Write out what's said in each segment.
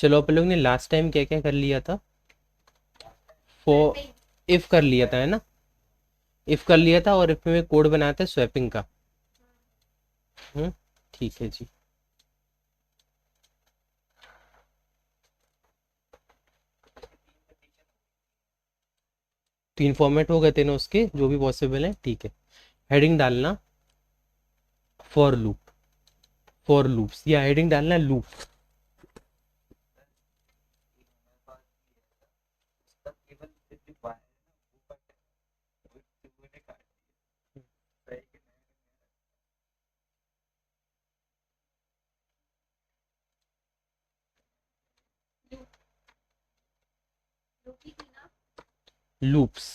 चलो अपन लोग ने लास्ट टाइम क्या क्या कर लिया था? फॉर इफ कर लिया था, है ना? इफ कर लिया था और इफ में कोड बनाया था स्वैपिंग का। ठीक है जी। तीन फॉर्मेट हो गए थे ना उसके, जो भी पॉसिबल है, ठीक है। हेडिंग डालना फॉर लूप, फॉर लूप्स, या हेडिंग डालना लूप। लूप्स।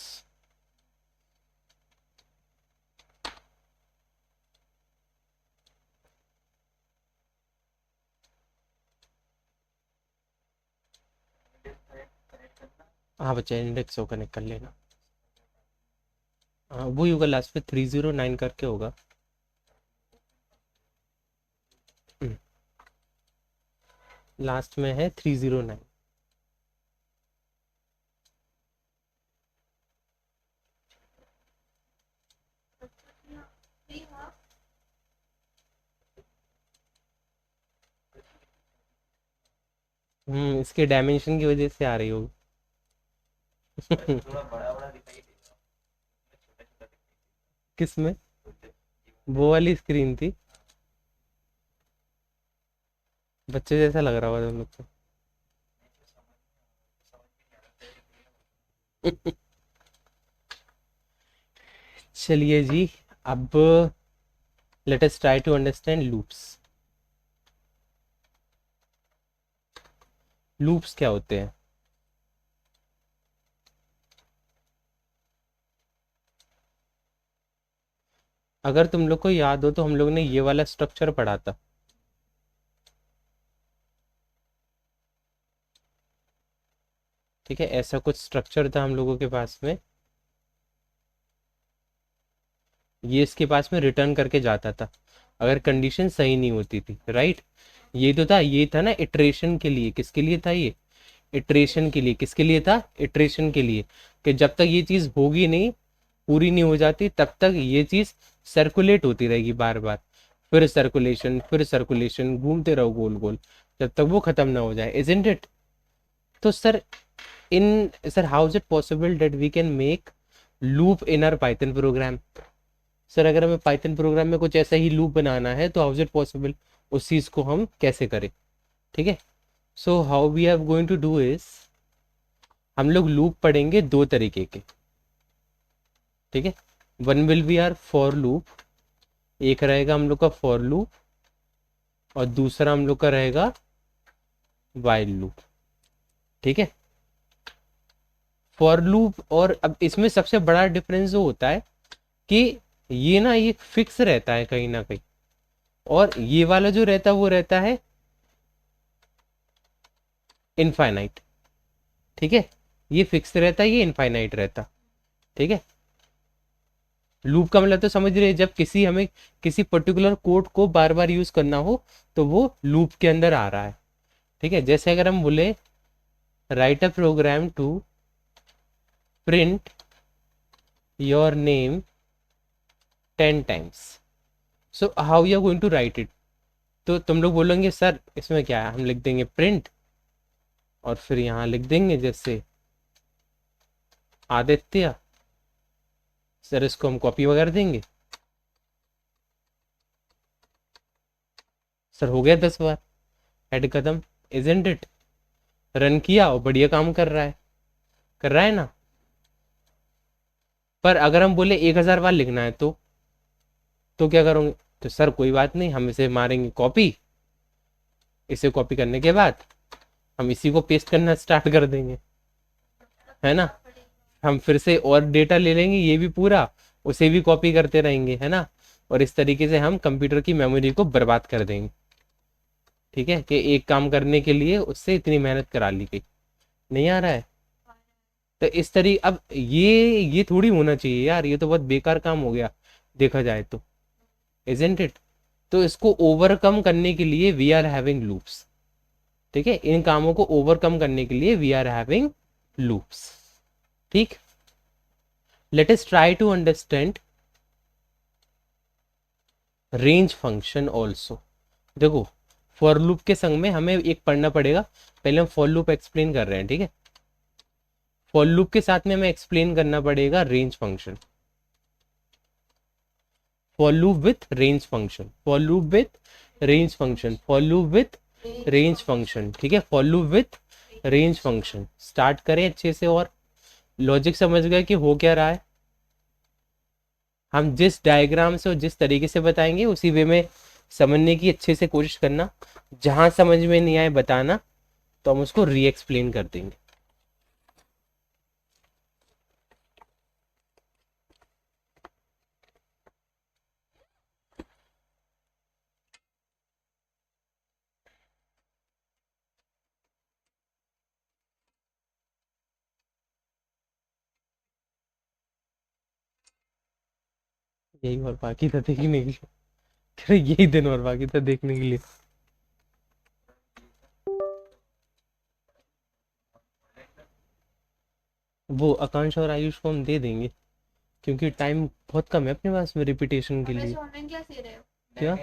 हाँ बच्चा, इंडेक्स हो कनेक्ट कर लेना। हाँ वही होगा, लास्ट में 309 करके होगा। लास्ट में है 309। इसके डायमेंशन की वजह से आ रही होगी। किस में? वो वाली स्क्रीन थी। बच्चे जैसा लग रहा होगा तुम लोग को। चलिए जी, अब let us try to understand loops. Loops क्या होते हैं? अगर तुम लोग को याद हो तो हम लोग ने ये वाला स्ट्रक्चर पढ़ा था। ठीक है, ऐसा कुछ स्ट्रक्चर था हम लोगों के पास में। ये इसके पास में रिटर्न करके जाता था अगर कंडीशन सही नहीं होती थी, राइट? ये तो था, ये था ना इटरेशन के लिए। किसके लिए था ये? इटरेशन के लिए। किसके लिए था? इटरेशन के लिए। कि जब तक ये चीज होगी नहीं, पूरी नहीं हो जाती, तब तक ये चीज सर्कुलेट होती रहेगी बार बार। फिर सर्कुलेशन, फिर सर्कुलेशन, घूमते रहो गोल गोल, जब तक वो खत्म ना हो जाए, इजंट इट? तो sir, in sir how is it possible that we can make loop in our Python program? Sir अगर हमें पाइथन प्रोग्राम में कुछ ऐसा ही लूप बनाना है तो हाउ इज इट पॉसिबल? उस चीज को हम कैसे करें? ठीक है, so how we are going to do is, हम लोग लूप पढ़ेंगे दो तरीके के। ठीक है, one will be our for loop, एक रहेगा हम लोग का फॉर लूप, और दूसरा हम लोग का रहेगा वाइल लूप। ठीक है, फॉर लूप, और अब इसमें सबसे बड़ा डिफरेंस जो होता है कि ये ना, ये फिक्स रहता है कहीं ना कहीं, और ये वाला जो रहता है वो रहता है इनफाइनाइट। ठीक है, ये फिक्स रहता है, ये इनफाइनाइट रहता। ठीक है, लूप का मतलब तो समझ रहे हैं, जब किसी हमें किसी पर्टिकुलर कोड को बार बार यूज करना हो तो वो लूप के अंदर आ रहा है। ठीक है, जैसे अगर हम बोले write a program to print your name 10 times, so how you are going to write it? तो तुम लोग बोलेंगे सर इसमें क्या है, हम लिख देंगे प्रिंट, और फिर यहाँ लिख देंगे जैसे आदित्य। सर इसको हम कॉपी वगैरह देंगे। सर हो गया 10 बार, हेड खत्म, इजंट इट? रन किया और बढ़िया काम कर रहा है, कर रहा है ना? पर अगर हम बोले 1000 बार लिखना है तो क्या करोगे? तो सर कोई बात नहीं, हम इसे मारेंगे कॉपी, इसे कॉपी करने के बाद हम इसी को पेस्ट करना स्टार्ट कर देंगे, है ना? हम फिर से और डेटा ले लेंगे, ये भी पूरा, उसे भी कॉपी करते रहेंगे, है ना? और इस तरीके से हम कंप्यूटर की मेमोरी को बर्बाद कर देंगे। ठीक है, कि एक काम करने के लिए उससे इतनी मेहनत करा ली गई। नहीं आ रहा है? तो इस तरीके, अब ये थोड़ी होना चाहिए यार, ये तो बहुत बेकार काम हो गया देखा जाए तो, इजंट इट? तो इसको ओवरकम करने के लिए वी आर हैविंग लूप्स। ठीक है, इन कामों को ओवरकम करने के लिए वी आर हैविंग लूप्स। ठीक, let us try to understand range function also. देखो, फॉर लूप के संग में हमें एक पढ़ना पड़ेगा, पहले हम फॉर लूप एक्सप्लेन कर रहे हैं, ठीक है। फॉर लूप के साथ में हमें एक्सप्लेन करना पड़ेगा range function, for loop with range function, for loop with range function, for loop with range function, ठीक है, for loop with range function. Start करें अच्छे से, और लॉजिक समझ गए कि हो क्या रहा है। हम जिस डायग्राम से और जिस तरीके से बताएंगे उसी वे में समझने की अच्छे से कोशिश करना। जहां समझ में नहीं आए बताना, तो हम उसको री एक्सप्लेन कर देंगे। यही और बाकी था देखने के लिए, यही दिन और बाकी था देखने के लिए। वो आकांक्ष और आयुष को हम दे देंगे, क्योंकि टाइम बहुत कम है अपने पास में रिपीटेशन के लिए। ऑनलाइन क्लास ले रहे हो? क्या?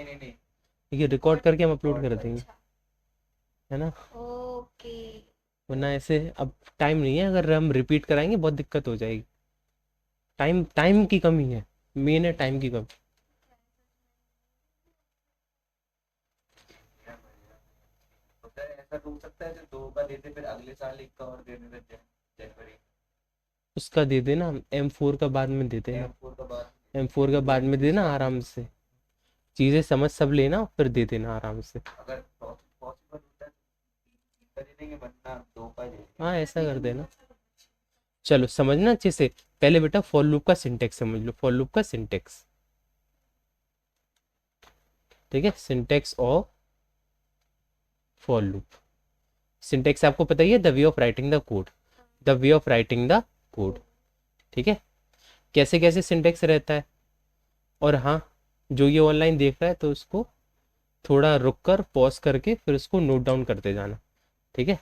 ये रिकॉर्ड करके हम अपलोड कर देंगे, है ना। ओके। वरना ऐसे अब टाइम नहीं है, अगर हम रिपीट कराएंगे बहुत दिक्कत हो जाएगी। टाइम टाइम की कमी है, मेन है टाइम की कमी। ऐसा तो हो सकता है जो 2 का देते फिर अगले साल 1 का और दे देते जनवरी उसका दे देना, M4 का बाद में दे देना, M4 का बाद M4 का बाद में देना आराम से, चीज़ें समझ सब लेना फिर दे देना आराम से। अगर पॉसिबल होता है तो दे देंगे, वरना 2 का दे देंगे। हाँ ऐसा कर देना। चलो समझना अच्छे से, पहले बेटा फॉर लूप का सिंटेक्स समझ लो, फॉर लूप का सिंटेक्स, ठीक है, syntax of for loop. Syntax आपको पता ही है, the way of writing the code, the way of writing the code, ठीक है, कैसे कैसे सिंटेक्स रहता है। और हाँ, जो ये ऑनलाइन देख रहा है तो उसको थोड़ा रुक कर पॉज करके फिर उसको नोट डाउन करते जाना, ठीक है।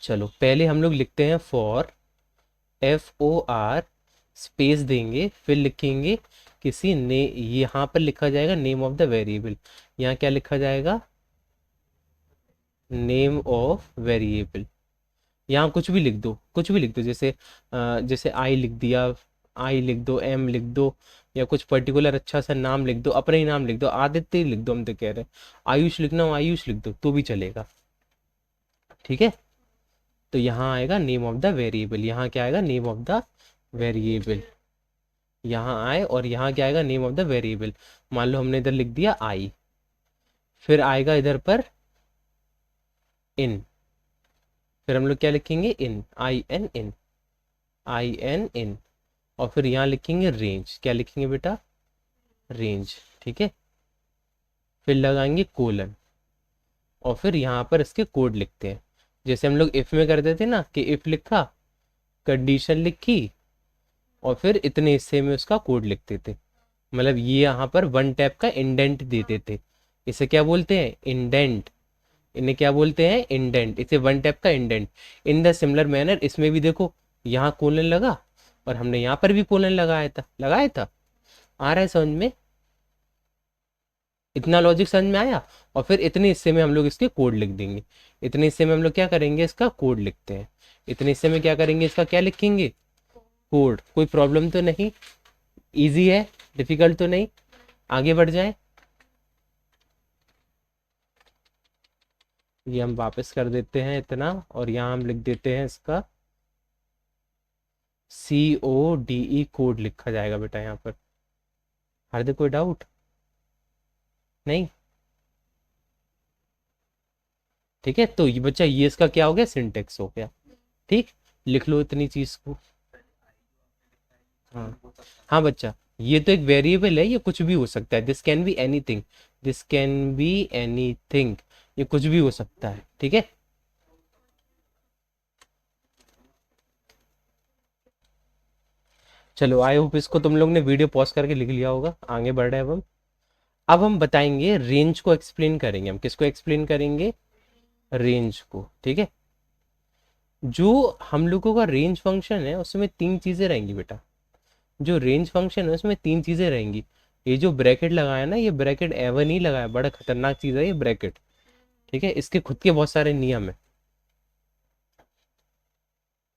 चलो पहले हम लोग लिखते हैं फॉर, FOR स्पेस देंगे, फिर लिखेंगे किसी ने, यहाँ पर लिखा जाएगा नेम ऑफ द वेरिएबल। यहाँ क्या लिखा जाएगा? Name of variable. यहाँ कुछ भी लिख दो, कुछ भी लिख दो, जैसे आई लिख दिया, आई लिख दो, M लिख दो, या कुछ पर्टिकुलर अच्छा सा नाम लिख दो, अपना ही नाम लिख दो, आदित्य लिख दो, हम तो कह रहे हैं आयुष लिखना हो आयुष लिख दो तो भी चलेगा, ठीक है। तो यहाँ आएगा नेम ऑफ द वेरिएबल, यहाँ क्या आएगा? Name of the variable. यहाँ आए और यहाँ क्या आएगा? Name of the variable. मान लो हमने इधर लिख दिया आई, फिर आएगा इधर पर इन, फिर हम लोग क्या लिखेंगे? इन, IN, IN, और फिर यहाँ लिखेंगे रेंज, क्या लिखेंगे बेटा? रेंज, ठीक है। फिर लगाएंगे कोलन, और फिर यहाँ पर इसके कोड लिखते हैं, जैसे हम लोग इफ में करते थे ना, कि इफ लिखा, कंडीशन लिखी, और फिर इतने हिस्से में उसका कोड लिखते थे। मतलब ये यहाँ पर वन टैप का इंडेंट देते थे, इसे क्या बोलते हैं? इंडेंट। इन्हें क्या बोलते हैं? इंडेंट। इसे वन टैप का indent. In the similar manner इसमें भी देखो, यहाँ कोलन लगा और हमने यहाँ पर भी कोलन लगाया था। आ रहा है समझ में? इतना लॉजिक समझ में आया? और फिर इतने हिस्से में हम लोग इसके कोड लिख देंगे। इतने हिस्से में हम लोग क्या करेंगे? इसका कोड लिखते हैं। इतने हिस्से में क्या करेंगे? इसका क्या लिखेंगे? कोड। कोई प्रॉब्लम तो नहीं? इजी है? डिफिकल्ट तो नहीं? आगे बढ़ जाए। ये हम वापस कर देते हैं इतना, और यहाँ हम लिख देते हैं इसका CODE कोड लिखा जाएगा बेटा यहाँ पर। हार्दिक कोई डाउट नहीं? ठीक है, तो ये बच्चा, ये इसका क्या हो गया? सिंटेक्स हो गया। ठीक, लिख लो इतनी चीज को। हाँ हाँ बच्चा, ये तो एक वेरिएबल है, ये कुछ भी हो सकता है। This can be anything, this can be anything, ये कुछ भी हो सकता है, ठीक है। चलो आई होप इसको तुम लोग ने वीडियो पॉज करके लिख लिया होगा। आगे बढ़ रहे हैं अब हम। अब हम बताएंगे रेंज को एक्सप्लेन करेंगे, हम किसको एक्सप्लेन करेंगे, रेंज को, ठीक है। जो हम लोगों का रेंज फंक्शन है उसमें तीन चीजें रहेंगी बेटा, जो रेंज फंक्शन है उसमें तीन चीजें रहेंगी। ये जो ब्रैकेट लगाया ना, ये ब्रैकेट एवर नहीं लगाया, बड़ा खतरनाक चीज है ये ब्रैकेट, ठीक है, इसके खुद के बहुत सारे नियम है।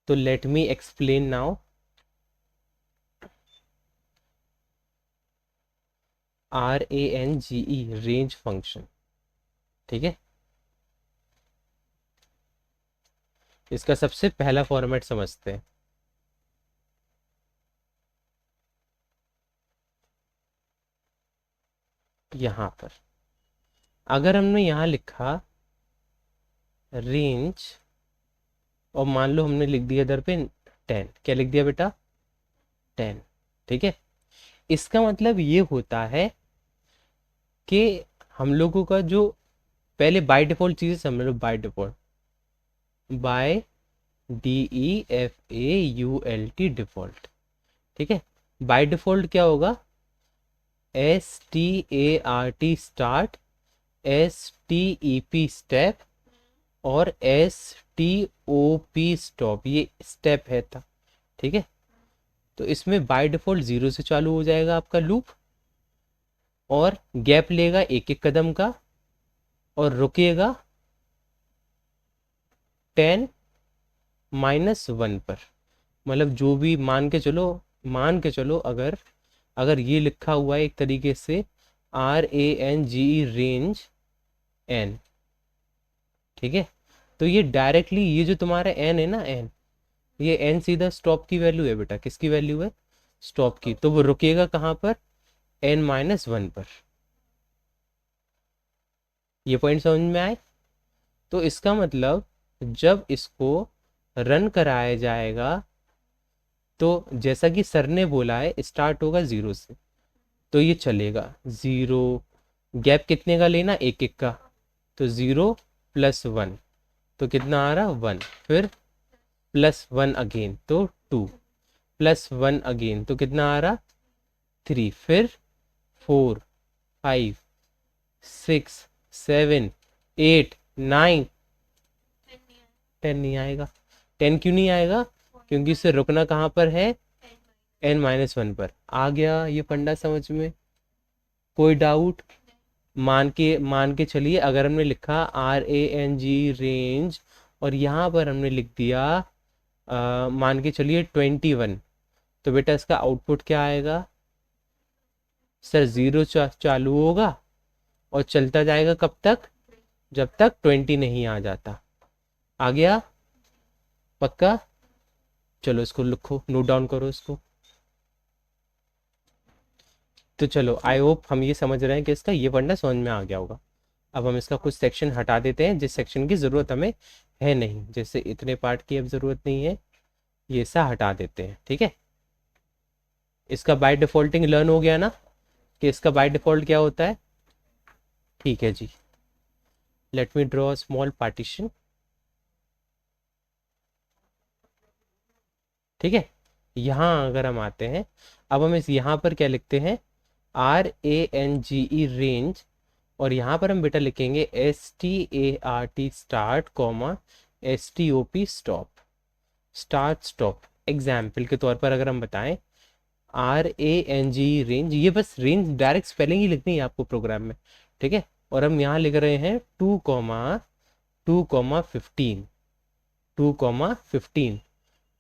तो let me explain now. RANGE range function, ठीक है। इसका सबसे पहला फॉर्मेट समझते हैं। यहां पर अगर हमने यहां लिखा रेंज, और मान लो हमने लिख दिया इधर पे 10, क्या लिख दिया बेटा, 10, ठीक है। इसका मतलब ये होता है कि हम लोगों का जो पहले बाय डिफॉल्ट चीजें समझ लो, by default, by DEFAULT default, ठीक है। बाय डिफॉल्ट क्या होगा, START स्टार्ट, STEP स्टेप और STOP स्टॉप, ये स्टेप है था, ठीक है। तो इसमें बाय डिफॉल्ट 0 से चालू हो जाएगा आपका लूप, और गैप लेगा एक एक कदम का, और रुकेगा 10-1 पर। मतलब जो भी मान के चलो, मान के चलो अगर अगर ये लिखा हुआ है एक तरीके से RANGE रेंज n, ठीक है। तो ये डायरेक्टली ये जो तुम्हारा n है ना, n, ये n सीधा स्टॉप की वैल्यू है बेटा, किसकी वैल्यू है, स्टॉप की। तो वो रुकेगा कहाँ पर, n-1 पर। ये पॉइंट समझ में आए। तो इसका मतलब जब इसको रन कराया जाएगा, तो जैसा कि सर ने बोला है स्टार्ट होगा 0 से, तो ये चलेगा 0, गैप कितने का लेना, एक एक का, तो 0+1, तो कितना आ रहा, 1, फिर +1 अगेन तो 2, +1 अगेन तो कितना आ रहा, 3, फिर 4, 5, 6, 7, 8, 9, 10 नहीं आएगा। 10 क्यों नहीं आएगा, क्योंकि इससे रुकना कहाँ पर है, n-1 पर। आ गया ये फंडा समझ में, कोई डाउट। मान के चलिए अगर हमने लिखा RANG रेंज, और यहाँ पर हमने लिख दिया मान के चलिए 21, तो बेटा इसका आउटपुट क्या आएगा, सर 0 चालू होगा और चलता जाएगा कब तक, जब तक 20 नहीं आ जाता। आ गया पक्का। चलो इसको लिखो, नोट डाउन करो इसको। तो चलो आई होप हम ये समझ रहे हैं कि इसका ये फंडा समझ में आ गया होगा। अब हम इसका कुछ सेक्शन हटा देते हैं जिस सेक्शन की ज़रूरत हमें है नहीं, जैसे इतने पार्ट की अब ज़रूरत नहीं है, ये सा हटा देते हैं, ठीक है। इसका बाय डिफॉल्टिंग लर्न हो गया ना कि इसका बाय डिफॉल्ट क्या होता है, ठीक है जी। Let me draw a small partition, ठीक है। यहाँ अगर हम आते हैं, अब हम इस यहाँ पर क्या लिखते हैं, RANGE रेंज, और यहाँ पर हम बेटा लिखेंगे START start, STOP stop, start stop. Example के तौर पर अगर हम बताएं RANGE रेंज, ये बस रेंज डायरेक्ट स्पेलिंग ही लिखनी है आपको प्रोग्राम में, ठीक है। और हम यहाँ लिख रहे हैं 2,15, 2,15।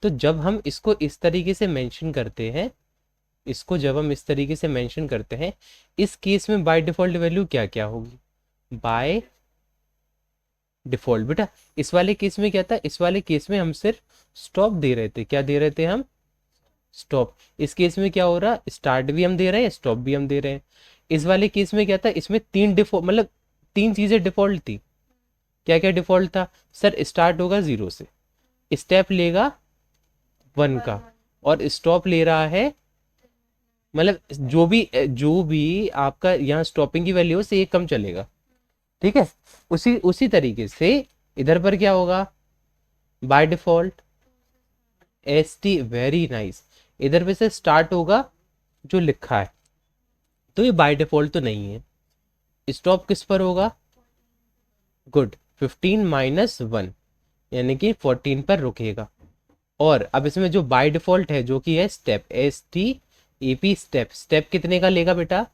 तो जब हम इसको इस तरीके से मेंशन करते हैं, इसको जब हम इस तरीके से मेंशन करते हैं, इस केस में बाय डिफॉल्ट वैल्यू क्या क्या होगी, बाय डिफॉल्ट बेटा इस वाले केस में क्या था, इस वाले केस में हम सिर्फ स्टॉप दे रहे थे, क्या दे रहे थे हम, स्टॉप। इस केस में क्या हो रहा, स्टार्ट भी हम दे रहे हैं, स्टॉप भी हम दे रहे हैं। इस वाले केस में क्या था, इसमें तीन डिफॉल्ट, मतलब तीन चीजें डिफॉल्ट थी। क्या क्या डिफॉल्ट था, सर स्टार्ट होगा 0 से, स्टेप लेगा 1 का, और स्टॉप ले रहा है, मतलब जो भी आपका यहाँ स्टॉपिंग की वैल्यू से एक कम चलेगा, ठीक है। उसी उसी तरीके से इधर पर क्या होगा, by default ST, very nice, इधर पे से स्टार्ट होगा जो लिखा है, तो ये बाय डिफॉल्ट तो नहीं है, स्टॉप किस पर होगा? गुड, 15 - 1 यानी कि 14 पर रुकेगा। और अब इसमें जो बाय डिफॉल्ट है जो कि है स्टेप, STEP स्टेप, स्टेप कितने का लेगा बेटा?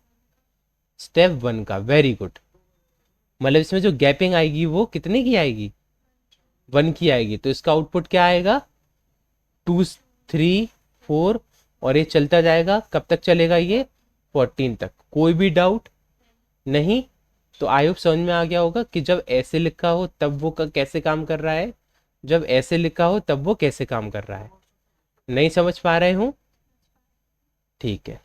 स्टेप 1 का। Very good. मतलब इसमें जो गैपिंग आएगी वो कितने की आएगी? 1 की आएगी। तो इसका आउटपुट क्या आएगा? 2, 3, 4, और ये चलता जाएगा। कब तक चलेगा ये? 14 तक। कोई भी डाउट नहीं? तो आई होप समझ में आ गया होगा कि जब ऐसे लिखा हो तब वो कैसे काम कर रहा है, जब ऐसे लिखा हो तब वो कैसे काम कर रहा है। नहीं समझ पा रहे हो? ठीक है,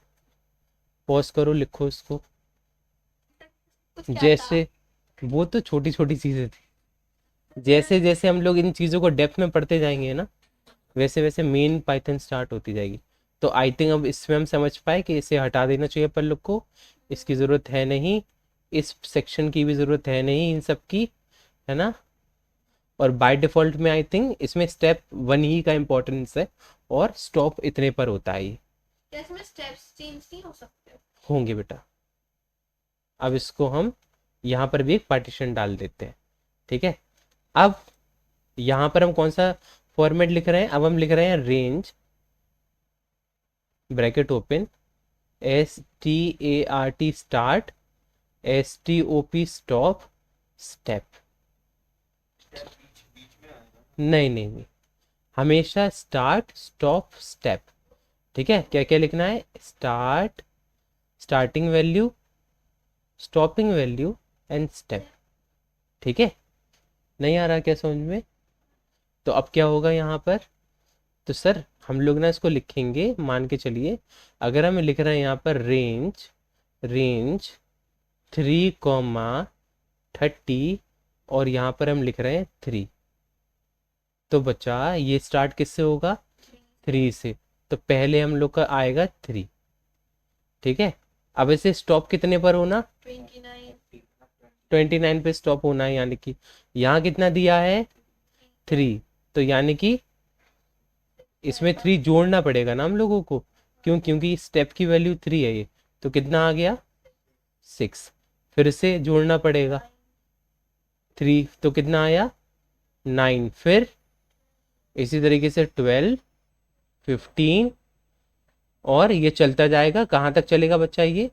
पॉज करो, लिखो इसको। कुछ क्या था? जैसे वो तो छोटी छोटी चीजें थी, जैसे जैसे हम लोग इन चीज़ों को डेप्थ में पढ़ते जाएंगे ना, वैसे वैसे मेन पाइथन स्टार्ट होती जाएगी। तो आई थिंक अब इसमें हम समझ पाए कि इसे हटा देना चाहिए अपन लोग को, इसकी ज़रूरत है नहीं, इस सेक्शन की भी ज़रूरत है नहीं इन सब की, है ना। और बाय डिफ़ॉल्ट में आई थिंक इसमें स्टेप 1 ही का इम्पोर्टेंस है, और स्टॉप इतने पर होता है ये। क्या इसमें स्टेप्स चेंज नहीं हो सकते? होंगे बेटा। अब इसको हम यहाँ पर भी एक पार्टीशन डाल देते हैं, ठीक है। अब यहाँ पर हम कौन सा फॉर्मेट लिख रहे हैं? अब हम लिख रहे हैं range, bracket open, START start, STOP stop, step. नहीं नहीं नहीं, हमेशा स्टार्ट स्टॉप स्टेप, ठीक है। क्या क्या लिखना है? Start, starting value, stopping value and step, ठीक है। नहीं आ रहा क्या समझ में? तो अब क्या होगा यहाँ पर? तो सर हम लोग ना इसको लिखेंगे, मान के चलिए अगर हम लिख रहे हैं यहाँ पर रेंज, रेंज 3, 30, और यहाँ पर हम लिख रहे हैं 3, तो बच्चा ये स्टार्ट किससे होगा? 3 से। तो पहले हम लोग का आएगा 3, ठीक है। अब इसे स्टॉप कितने पर होना? 29। 29 पे स्टॉप होना है, यानी कि यहाँ कितना दिया है? 3। तो यानी कि इसमें 3 जोड़ना पड़ेगा ना हम लोगों को, क्यों? क्योंकि स्टेप की वैल्यू 3 है ये, तो कितना आ गया? 6। फिर से जोड़ना पड़ेगा 3, तो कितना आया? 9। फिर इसी तरीके से 12, 15, और ये चलता जाएगा। कहाँ तक चलेगा बच्चा ये?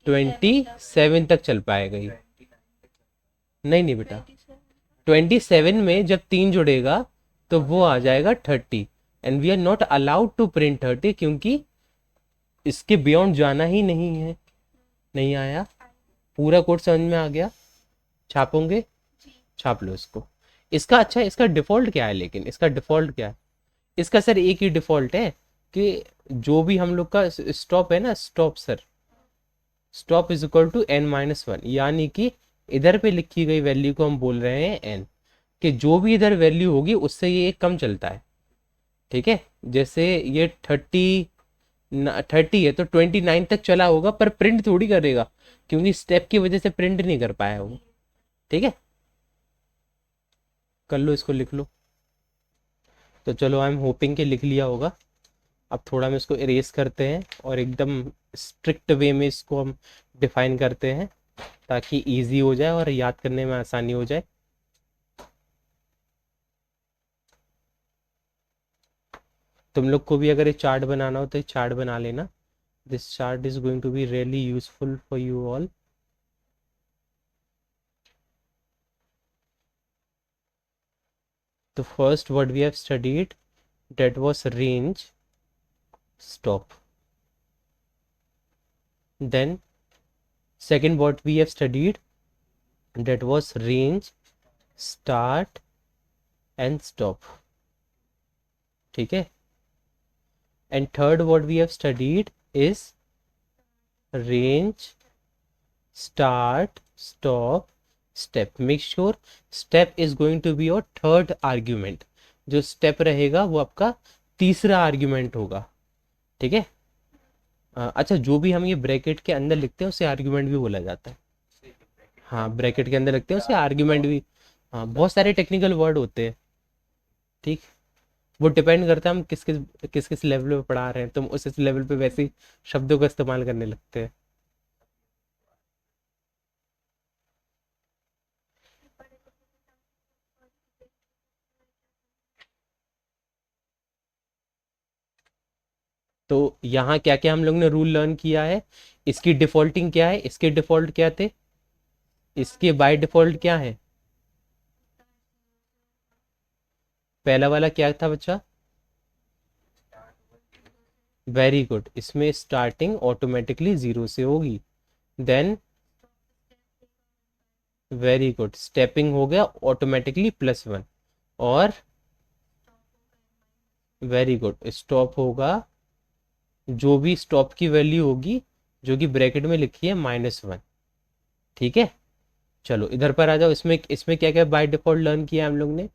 27 तक चल पाएगा ये। नहीं नहीं बेटा, 27 में जब 3 जुड़ेगा तो वो आ जाएगा 30, and we are not allowed to print 30, क्योंकि इसके बियॉन्ड जाना ही नहीं है। नहीं आया? पूरा कोड समझ में आ गया? छापोगे? छाप लो इसको। इसका अच्छा, इसका डिफॉल्ट क्या है? लेकिन इसका डिफॉल्ट क्या है? इसका सर एक ही डिफॉल्ट है कि जो भी हम लोग का स्टॉप है ना, stop sir, stop is equal to n-1, यानी कि इधर पे लिखी गई वैल्यू को हम बोल रहे हैं n, कि जो भी इधर वैल्यू होगी उससे ये एक कम चलता है, ठीक है। जैसे ये 30 है तो 29 तक चला होगा, पर प्रिंट थोड़ी करेगा, क्योंकि स्टेप की वजह से प्रिंट नहीं कर पाया वो, ठीक है। कर लो इसको, लिख लो। तो चलो, आई एम होपिंग कि लिख लिया होगा। अब थोड़ा हम इसको इरेज करते हैं और एकदम स्ट्रिक्ट वे में इसको हम डिफाइन करते हैं, ताकि इजी हो जाए और याद करने में आसानी हो जाए। तुम लोग को भी अगर ये चार्ट बनाना हो तो ये चार्ट बना लेना। This chart is going to be really useful for you all. तो first what we have studied, that was range, stop. Then second what we have studied, that was range, start and stop, ठीक है। And third what we have studied is range, start, stop, step. Make sure step is going to be your third argument. जो step रहेगा वो आपका तीसरा argument होगा, ठीक है। अच्छा, जो भी हम ये ब्रैकेट के अंदर लिखते हैं उसे आर्ग्यूमेंट भी बोला जाता है। हाँ, ब्रैकेट के अंदर लिखते हैं उसे आर्ग्यूमेंट भी। हाँ, बहुत सारे टेक्निकल वर्ड होते हैं, ठीक। वो डिपेंड करता है हम किस किस लेवल पे पढ़ा रहे हैं, तुम उस लेवल पे वैसे शब्दों का इस्तेमाल करने लगते हैं। तो यहाँ क्या क्या हम लोग ने रूल लर्न किया है, इसकी डिफॉल्टिंग क्या है, इसके डिफॉल्ट क्या थे, इसके बाय डिफॉल्ट क्या है, पहला वाला क्या था बच्चा, वेरी गुड, इसमें स्टार्टिंग ऑटोमेटिकली जीरो से होगी, देन वेरी गुड, स्टेपिंग हो गया ऑटोमेटिकली +1, और वेरी गुड, स्टॉप होगा, जो भी स्टॉप की वैल्यू होगी जो कि ब्रैकेट में लिखी है -1। ठीक है, चलो इधर पर आ जाओ, इसमें इसमें क्या क्या बाय डिफॉल्ट लर्न किया हम लोग ने।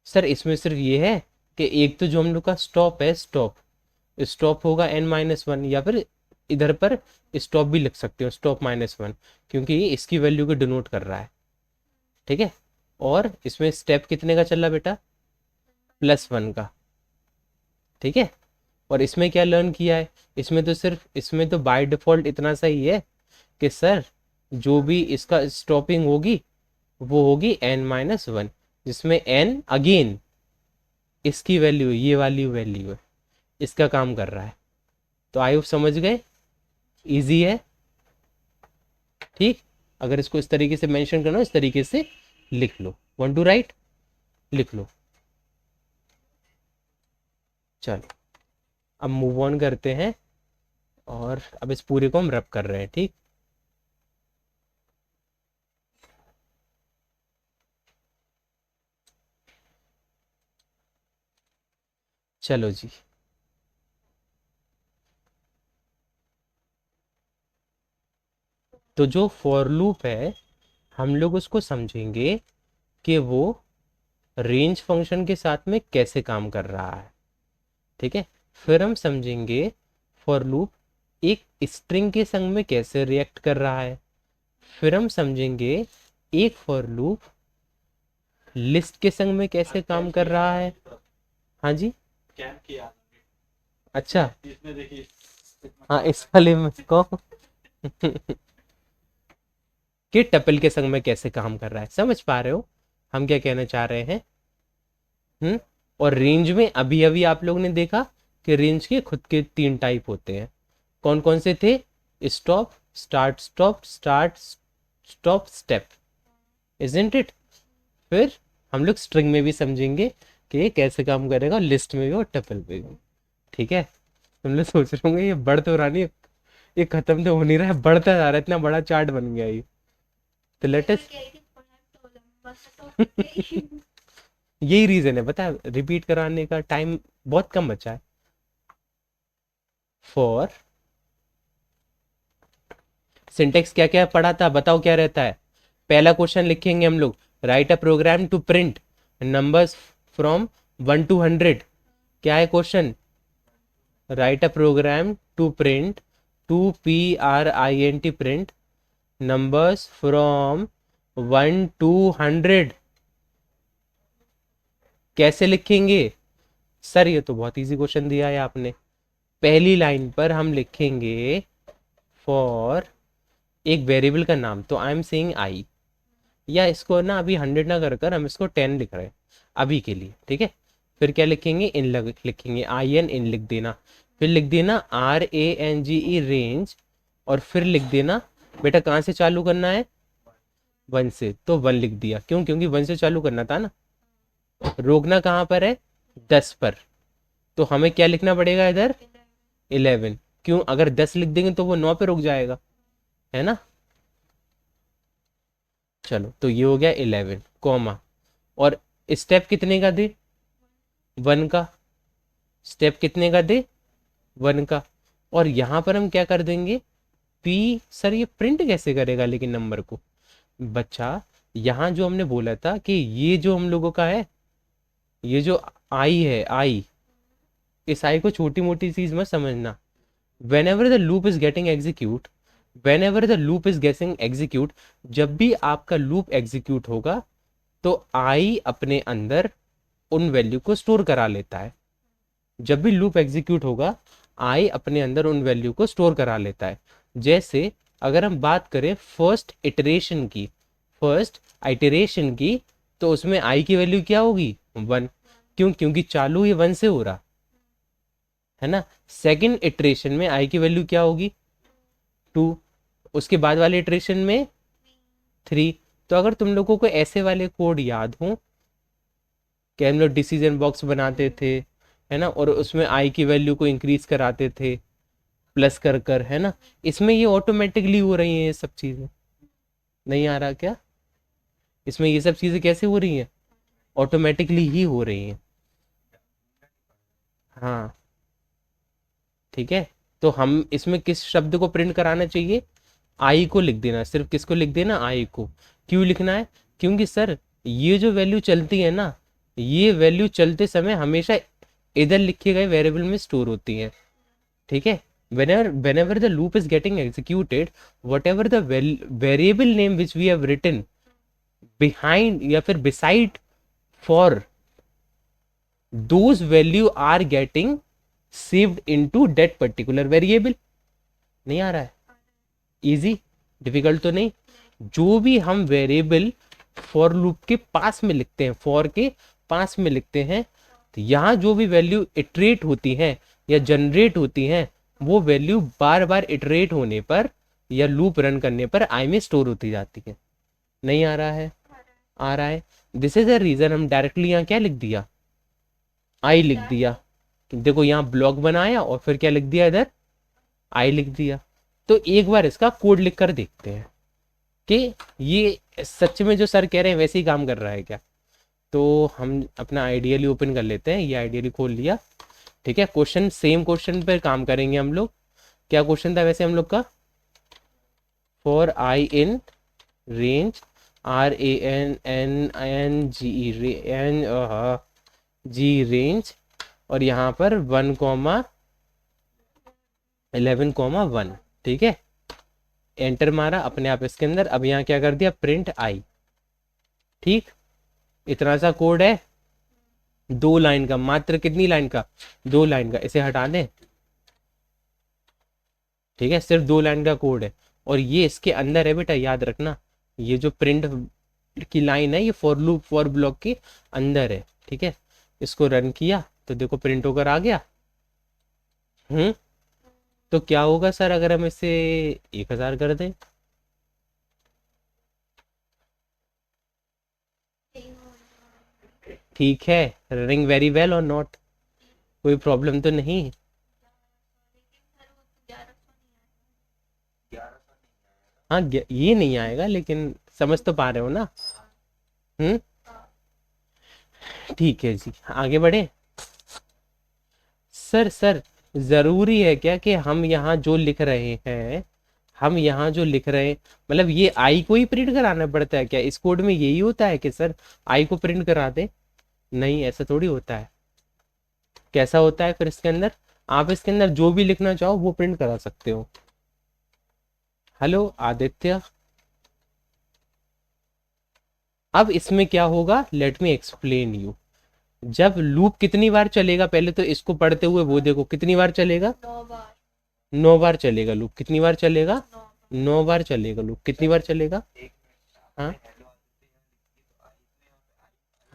सर इसमें सिर्फ ये है कि एक तो जो हम लोग का स्टॉप है, स्टॉप स्टॉप होगा n-1, या फिर इधर पर स्टॉप भी लिख सकते हो, स्टॉप -1, क्योंकि ये इसकी वैल्यू को डिनोट कर रहा है। ठीक है, और इसमें स्टेप कितने का चल रहा बेटा, +1 का। ठीक है, और इसमें क्या लर्न किया है, इसमें तो सिर्फ, इसमें तो बाय डिफॉल्ट इतना सा ही है कि सर जो भी इसका स्टॉपिंग होगी वो होगी n-1, जिसमें n अगेन इसकी वैल्यू, ये वाली वैल्यू है, इसका काम कर रहा है। तो आई होप समझ गए, इजी है। ठीक, अगर इसको इस तरीके से मेंशन करना, इस तरीके से लिख लो, वांट टू राइट, लिख लो। चलो अब मूव ऑन करते हैं, और अब इस पूरे को हम रब कर रहे हैं। ठीक, चलो जी, तो जो फॉर लूप है हम लोग उसको समझेंगे कि वो रेंज फंक्शन के साथ में कैसे काम कर रहा है। ठीक है, फिर हम समझेंगे फॉर लूप एक स्ट्रिंग के संग में कैसे रिएक्ट कर रहा है, फिर हम समझेंगे एक फॉर लूप लिस्ट के संग में कैसे काम कर रहा है। हाँ जी, कैम किया अच्छा, इसमें देखिए, हाँ इस वाले में को कि टपल के संग में कैसे काम कर रहा है, समझ पा रहे हो हम क्या कहना चाह रहे हैं। और रेंज में अभी अभी आप लोगों ने देखा कि रेंज के खुद के 3 टाइप होते हैं, कौन कौन से थे, stop, start stop, start stop step, isn't it. फिर हम लोग स्ट्रिंग में भी समझेंगे कि ये कैसे काम करेगा, लिस्ट में भी और टपल में भी। ठीक है, तुम लोग सोच रहे होंगे ये बढ़ तो रहा नहीं, ये खत्म तो हो नहीं रहा है, बढ़ता जा रहा है, इतना बड़ा चार्ट बन गया ये। तो लेटेस्ट यही रीजन है, बता, रिपीट कराने का टाइम बहुत कम बचा है। फॉर सिंटेक्स क्या क्या पढ़ा था, बताओ क्या रहता है। पहला क्वेश्चन लिखेंगे हम लोग, write a program to print numbers from 1 to 100। क्या है question, write a program to print, to PRINT print numbers from 1 to 100। कैसे लिखेंगे सर, ये तो बहुत इजी क्वेश्चन दिया है आपने। पहली लाइन पर हम लिखेंगे फॉर एक वेरिएबल का नाम, तो आई एम सेइंग आई, या इसको ना अभी 100 ना कर कर हम इसको 10 लिख रहे हैं अभी के लिए। ठीक है, फिर क्या लिखेंगे, इन लिखेंगे, IN इन लिख देना, फिर लिख देना RANGE रेंज, और फिर लिख देना बेटा कहाँ से चालू करना है, 1 से, तो 1 लिख दिया, क्यों, क्योंकि 1 से चालू करना था ना। रोकना कहाँ पर है, 10 पर, तो हमें क्या लिखना पड़ेगा इधर, 11, क्यों, अगर 10 लिख देंगे तो वो 9 पे रुक जाएगा, है ना। चलो तो ये हो गया 11 कॉमा, और स्टेप कितने का दे, 1 का, स्टेप कितने का दे, 1 का, और यहाँ पर हम क्या कर देंगे, P, सर ये प्रिंट कैसे करेगा लेकिन नंबर को, बच्चा यहाँ जो हमने बोला था कि ये जो हम लोगों का है, ये जो आई है, आई, इस आई को छोटी मोटी चीज मत समझना। whenever the loop is getting execute, whenever the loop is getting execute, जब भी आपका लूप एग्जीक्यूट होगा तो आई अपने अंदर उन वैल्यू को स्टोर करा लेता है। जब भी लूप एग्जीक्यूट होगा आई अपने अंदर उन वैल्यू को स्टोर करा लेता है। जैसे अगर हम बात करें फर्स्ट इटरेशन की, फर्स्ट आइटरेशन की, तो उसमें आई की वैल्यू क्या होगी, 1, क्यों, क्योंकि चालू ये 1 से हो रहा है ना। सेकंड इटरेशन में आई की वैल्यू क्या होगी 2, उसके बाद वाले इटरेशन में 3। तो अगर तुम लोगों को ऐसे वाले कोड याद हो कि हम लोग डिसीजन बॉक्स बनाते थे, है ना, और उसमें आई की वैल्यू को इंक्रीज कराते थे प्लस कर कर, है ना, इसमें ये ऑटोमेटिकली हो रही हैं ये सब चीजें। नहीं आ रहा क्या? इसमें ये सब चीजें कैसे हो रही हैं? ऑटोमेटिकली ही हो रही हैं। हाँ ठीक है। तो हम इसमें किस शब्द को प्रिंट कराना चाहिए? आई को लिख देना, सिर्फ किसको लिख देना? आई को। क्यों लिखना है? क्योंकि सर ये जो वैल्यू चलती है ना, ये वैल्यू चलते समय हमेशा इधर लिखे गए वेरिएबल में स्टोर होती है। ठीक है। whenever the loop is getting executed, whatever the variable name which we have written behind या फिर beside for, those value are getting saved into that particular variable। नहीं आ रहा है? इजी, डिफिकल्ट तो नहीं। जो भी हम वेरिएबल फॉर लूप के पास में लिखते हैं, फॉर के पास में लिखते हैं, तो यहाँ जो भी वैल्यू इटरेट होती है या जनरेट होती है, वो वैल्यू बार बार इटरेट होने पर या लूप रन करने पर आई में स्टोर होती जाती है। नहीं आ रहा है? आ रहा है। दिस इज अ रीजन हम डायरेक्टली यहाँ क्या लिख दिया? आई लिख दिया। देखो यहाँ ब्लॉक बनाया और फिर क्या लिख दिया? इधर आई लिख दिया। तो एक बार इसका कोड लिख कर देखते हैं कि ये सच में जो सर कह रहे हैं वैसे ही काम कर रहा है क्या। तो हम अपना आइडियली ओपन कर लेते हैं। ये आइडियली खोल लिया। ठीक है। क्वेश्चन, सेम क्वेश्चन पर काम करेंगे हम लोग। क्या क्वेश्चन था वैसे हम लोग का? For I in range RANNNG range, और यहाँ पर 1,11,1। ठीक है। एंटर मारा अपने आप इसके अंदर। अब यहाँ क्या कर दिया? Print I. ठीक, इतना सा कोड है, 2 लाइन का, मात्र कितनी लाइन का? 2 लाइन का। इसे हटा दें। ठीक है, सिर्फ 2 लाइन का कोड है और ये इसके अंदर है बेटा, याद रखना। ये जो प्रिंट की लाइन है ये फॉर लूप फॉर ब्लॉक के अंदर है। ठीक है। इसको रन किया तो देखो प्रिंट होकर आ गया। तो क्या होगा सर अगर हम इसे 1000 कर दें? ठीक है। रनिंग वेरी वेल और नॉट, कोई प्रॉब्लम तो नहीं? हाँ ये नहीं आएगा, लेकिन समझ तो पा रहे हो ना। ठीक है जी, आगे बढ़े। सर जरूरी है क्या कि हम यहाँ जो लिख रहे हैं, हम यहाँ जो लिख रहे हैं, मतलब ये आई को ही प्रिंट कराना पड़ता है क्या? इस कोड में यही होता है कि सर आई को प्रिंट करा दे? नहीं, ऐसा थोड़ी होता है। कैसा होता है फिर इसके अंदर? आप इसके अंदर जो भी लिखना चाहो वो प्रिंट करा सकते हो। हेलो आदित्य। अब इसमें क्या होगा? Let me explain you. जब लूप कितनी बार चलेगा, पहले तो इसको पढ़ते हुए वो देखो कितनी बार चलेगा? 9 बार। 9 बार चलेगा लूप। कितनी बार चलेगा? 9 बार। 9 बार चलेगा लूप। कितनी बार चलेगा? हाँ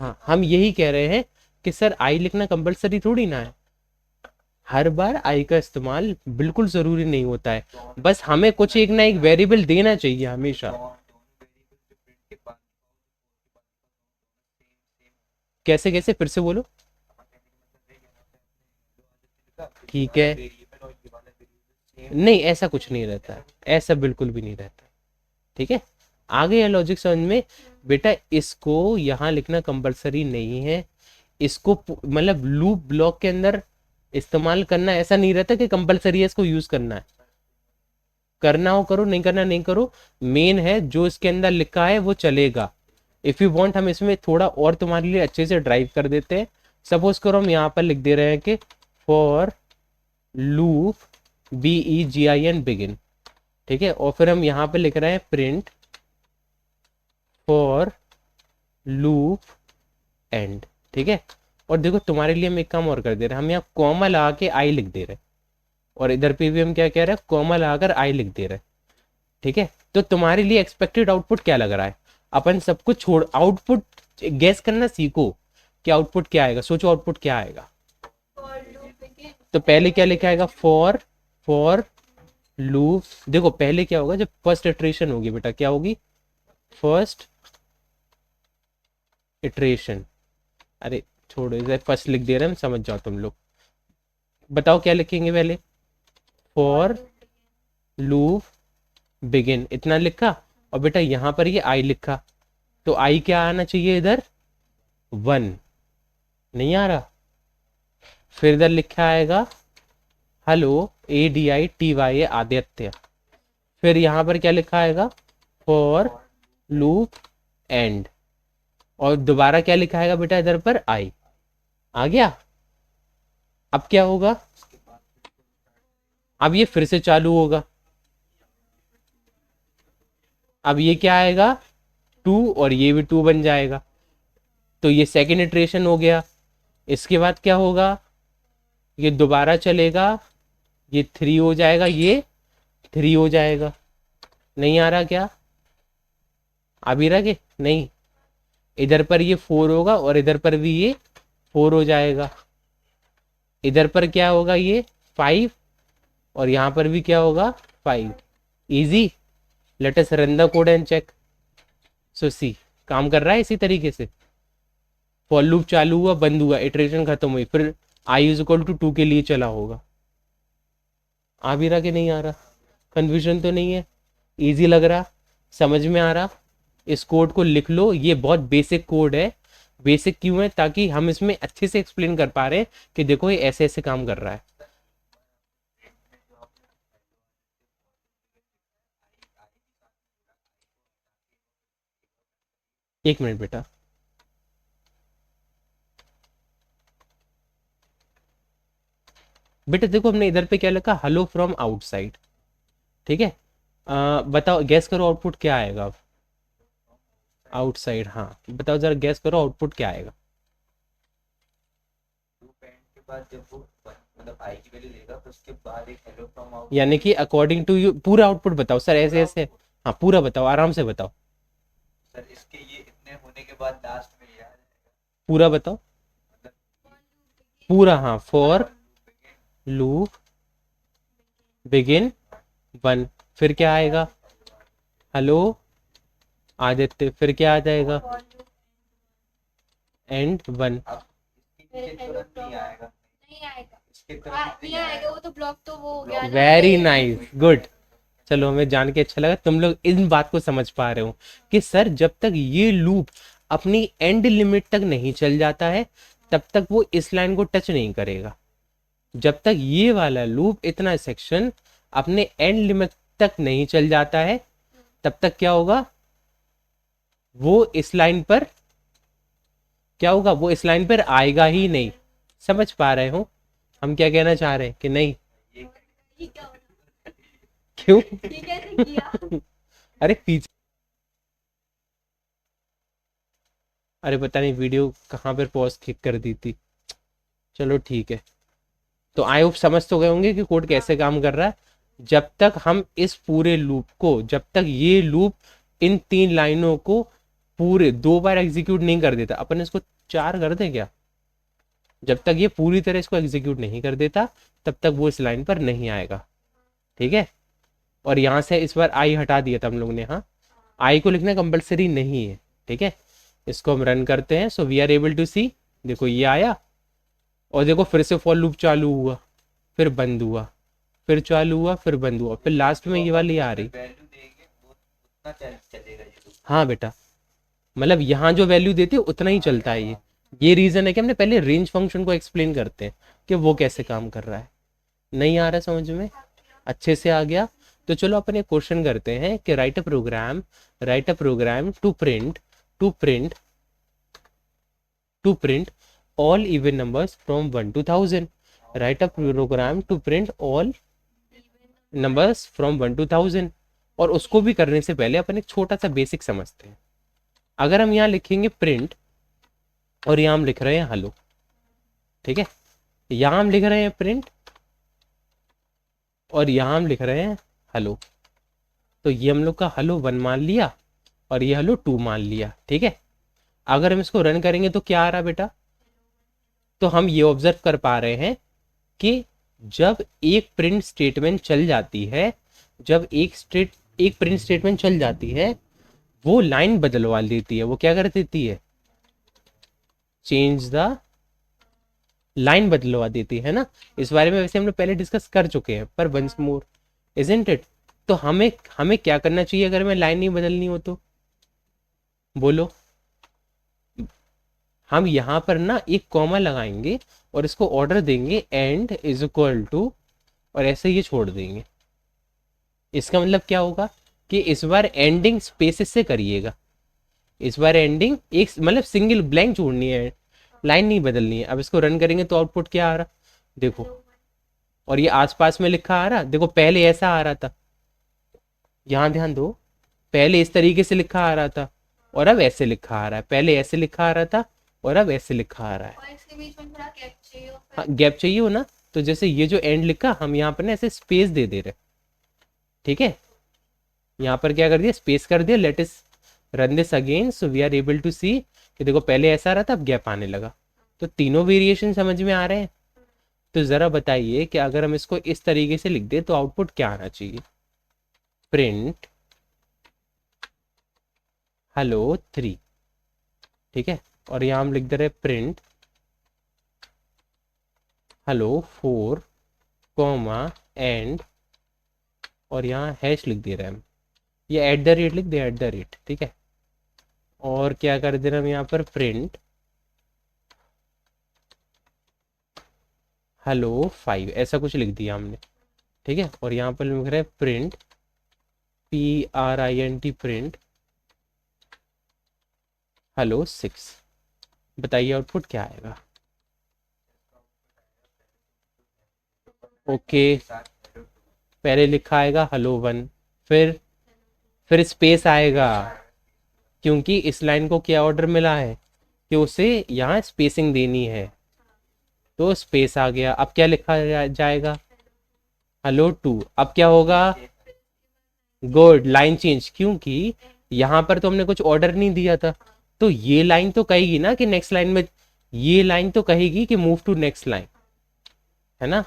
हाँ, हम यही कह रहे हैं कि सर आई लिखना कंपलसरी थोड़ी ना है। हर बार आई का इस्तेमाल बिल्कुल जरूरी नहीं होता है, बस हमें कुछ एक ना एक वेरिएबल देना चाहिए हमेशा। कैसे कैसे? फिर से बोलो। ठीक है। नहीं, ऐसा कुछ नहीं रहता है, ऐसा बिल्कुल भी नहीं रहता। ठीक है। आगे यह लॉजिक समझ में बेटा। इसको यहाँ लिखना कंपलसरी नहीं है। इसको मतलब लूप ब्लॉक के अंदर इस्तेमाल करना ऐसा नहीं रहता कि कंपलसरी है इसको यूज करना है। करना हो करो, नहीं करना नहीं करो। मेन है जो इसके अंदर लिखा है वो चलेगा। इफ यू वांट हम इसमें थोड़ा और तुम्हारे लिए अच्छे से ड्राइव कर देते हैं। सपोज करो हम यहाँ पर लिख दे रहे हैं कि फॉर लूप BEGIN बिगिन। ठीक है। और फिर हम यहाँ पे लिख रहे हैं प्रिंट फॉर लूप एंड। ठीक है। और देखो तुम्हारे लिए हम एक काम और कर दे रहे हैं, हम यहाँ कॉमा लगा के आई लिख दे रहे हैं, और इधर पे भी हम क्या कह रहे हैं? कॉमा लगाकर आई लिख दे रहे हैं। ठीक है। तो तुम्हारे लिए एक्सपेक्टेड आउटपुट क्या लग रहा है? अपन सब कुछ छोड़ आउटपुट गैस करना सीखो कि आउटपुट क्या आएगा। सोचो आउटपुट क्या आएगा। तो पहले क्या लिखा आएगा, फॉर लूप। देखो पहले क्या होगा, जब फर्स्ट इटरेशन होगी बेटा, क्या होगी, फर्स्ट इटरेशन। अरे छोड़ो, इधर फर्स्ट लिख दे रहे हैं, समझ जाओ तुम लोग। बताओ क्या लिखेंगे पहले, फॉर लूप बिगिन, इतना लिखा। और बेटा यहाँ पर ये आई लिखा, तो आई क्या आना चाहिए इधर, 1, नहीं आ रहा। फिर इधर लिखा आएगा हेलो, ADITY आदित्य। फिर यहाँ पर क्या लिखा आएगा, फॉर लूप एंड। और दोबारा क्या लिखा आएगा बेटा इधर पर, आई। आ गया। अब क्या होगा, अब ये फिर से चालू होगा। अब ये क्या आएगा, 2, और ये भी 2 बन जाएगा। तो ये सेकेंड इटरेशन हो गया। इसके बाद क्या होगा, ये दोबारा चलेगा, ये 3 हो जाएगा, ये 3 हो जाएगा। नहीं आ रहा क्या, आ भी रहा कि नहीं। इधर पर ये 4 होगा और इधर पर भी ये 4 हो जाएगा। इधर पर क्या होगा, ये 5, और यहाँ पर भी क्या होगा, 5। Easy. Let us run the code and check. So see, काम कर रहा है इसी तरीके से। फॉर लूप चालू हुआ, बंद हुआ, इटरेशन खत्म हुई, फिर आई इज इक्वल टू 2 के लिए चला होगा। आ भी रहा कि नहीं आ रहा, कन्फ्यूजन तो नहीं है, इजी लग रहा, समझ में आ रहा। इस कोड को लिख लो, ये बहुत बेसिक कोड है। बेसिक क्यों है, ताकि हम इसमें अच्छे से एक्सप्लेन कर पा रहे हैं कि देखो ये ऐसे ऐसे काम कर रहा है। एक मिनट बेटा, बेटा देखो हमने इधर पे क्या लिखा, हेलो फ्रॉम आउटसाइड, ठीक है। बताओ, गैस करो आउटपुट क्या आएगा अब, आउटसाइड। हाँ बताओ जरा, गैस करो आउटपुट क्या आएगा। लूप एंड के बाद जब वो मतलब आई की वैल्यू लेगा, तो उसके बाद एक हेलो फ्रॉम आउट, यानी कि अकॉर्डिंग टू यू, पूरा आउटपुट बताओ सर, ऐसे ऐसे। हाँ पूरा बताओ, आराम से बताओ, सर इसके ये इतने होने के बाद लास्ट में ये आ जाएगा, पूरा बताओ, मतलब पूरा। हाँ, फॉर लूप बिगिन 1, फिर क्या आएगा, हेलो आदित्य, फिर क्या आ जाएगा, एंड 1। अब इसके नीचे तुरंत नहीं आएगा, नहीं आएगा। इसके हाँ, तुरंत नहीं नहीं आएगा, आएगा। वो तो ब्लॉक तो वो हो गया ना। Very nice, good. चलो हमें जान के अच्छा लगा, तुम लोग इन बात को समझ पा रहे हो कि सर जब तक ये लूप अपनी एंड लिमिट तक नहीं चल जाता है, तब तक वो इस लाइन को टच नहीं करेगा। जब तक ये वाला लूप, इतना सेक्शन अपने एंड लिमिट तक नहीं चल जाता है, तब तक क्या होगा, वो इस लाइन पर क्या होगा, वो इस लाइन पर आएगा ही नहीं। समझ पा रहे हो हम क्या कहना चाह रहे हैं कि नहीं। ये क्या होना? क्यों, ये कैसे किया? अरे पीछे, अरे पता नहीं वीडियो कहाँ पर पॉज किक कर दी थी। चलो ठीक है, तो आई होप समझ तो गए होंगे कि कोड कैसे काम कर रहा है। जब तक हम इस पूरे लूप को, जब तक ये लूप इन 3 लाइनों को पूरे 2 बार एग्जीक्यूट नहीं कर देता, अपन इसको 4 कर दे क्या, जब तक ये पूरी तरह इसको एग्जीक्यूट नहीं कर देता, तब तक वो इस लाइन पर नहीं आएगा, ठीक है। और यहाँ से इस बार आई हटा दिया था हम लोग ने। हाँ, आई को लिखना कंपलसरी नहीं है, ठीक है। इसको हम रन करते हैं, so we are able to see, देखो ये आया, और देखो फिर से फॉर लूप चालू हुआ, फिर बंद हुआ, फिर चालू हुआ, फिर बंद हुआ, फिर लास्ट में ये वाली आ रही। वैल्यू देंगे वो उतना चलेगा ये लूप। हाँ बेटा, मतलब यहाँ जो वैल्यू देते हैं उतना ही चलता है ये रीजन है कि हमने पहले रेंज फंक्शन को एक्सप्लेन करते हैं कि वो कैसे काम कर रहा है। नहीं आ रहा समझ में, अच्छे से आ गया। तो चलो अपन एक क्वेश्चन करते हैं कि write a program to print all even numbers from 1 to 1000. Write a program to print all numbers from 1 to 1000. और उसको भी करने से पहले अपन एक छोटा सा बेसिक समझते हैं। अगर हम यहाँ लिखेंगे प्रिंट, और यहाँ हम लिख रहे हैं हेलो, ठीक है, यहाँ हम लिख रहे हैं प्रिंट, और यहाँ हम लिख रहे हैं हेलो, तो ये हम लोग का हेलो 1 मान लिया, और ये हेलो 2 मान लिया, ठीक है। अगर हम इसको रन करेंगे तो क्या आ रहा बेटा, तो हम ये ऑब्जर्व कर पा रहे हैं कि जब एक प्रिंट स्टेटमेंट चल जाती है, जब एक प्रिंट स्टेटमेंट चल जाती है, वो लाइन बदलवा देती है। वो क्या कर देती है? चेंज द लाइन बदलवा देती है ना। इस बारे में वैसे हम लोग पहले डिस्कस कर चुके हैं, पर वंस मोर, इजंट इट? तो हमें हमें क्या करना चाहिए अगर हमें लाइन नहीं बदलनी हो तो? बोलो। हम यहाँ पर ना एक कॉमा लगाएंगे और इसको ऑर्डर देंगे एंड इज इक्वल टू, और ऐसे ये छोड़ देंगे। इसका मतलब क्या होगा कि इस बार एंडिंग स्पेसेस से करिएगा। इस बार एंडिंग एक मतलब सिंगल ब्लैंक छोड़नी है, लाइन नहीं बदलनी है। अब इसको रन करेंगे तो आउटपुट क्या आ रहा, देखो। और ये आसपास में लिखा आ रहा, देखो पहले ऐसा आ रहा था, यहाँ ध्यान दो, पहले इस तरीके से लिखा आ रहा था और अब ऐसे लिखा आ रहा है। पहले ऐसे लिखा आ रहा था और अब ऐसे लिखा आ रहा है। और इसके बीच में थोड़ा गैप चाहिए हो हाँ, फिर। गैप चाहिए हो ना, तो जैसे ये जो एंड लिखा, हम यहाँ पर ना ऐसे स्पेस दे रहे, ठीक है। यहाँ पर क्या कर दिया, स्पेस कर दिया। Let us run this again, so we are able to see कि देखो पहले ऐसा रहा था, अब गैप आने लगा। तो तीनों वेरिएशन समझ में आ रहे हैं। तो जरा बताइए कि अगर हम इसको इस तरीके से लिख दे तो आउटपुट क्या आना चाहिए? प्रिंट हेलो 3, ठीक है। और यहाँ हम लिख दे रहे प्रिंट हेलो 4 कॉमा एंड, और यहाँ हैश लिख दे रहे हैं हम, ये एट द रेट लिख दे, एट द रेट, ठीक है। और क्या कर दे रहे हम यहाँ पर, प्रिंट हेलो 5, ऐसा कुछ लिख दिया हमने, ठीक है। और यहाँ पर लिख रहे हैं प्रिंट PRINT प्रिंट हेलो 6। बताइए आउटपुट क्या आएगा? ओके, पहले लिखा आएगा हेलो 1, फिर स्पेस आएगा, क्योंकि इस लाइन को क्या ऑर्डर मिला है कि उसे यहाँ स्पेसिंग देनी है, तो स्पेस आ गया। अब क्या लिखा जाएगा? हेलो 2। अब क्या होगा? गुड, लाइन चेंज, क्योंकि यहाँ पर तो हमने कुछ ऑर्डर नहीं दिया था। तो ये लाइन तो कहेगी ना कि नेक्स्ट लाइन में, ये लाइन तो कहेगी कि मूव टू नेक्स्ट लाइन, है ना,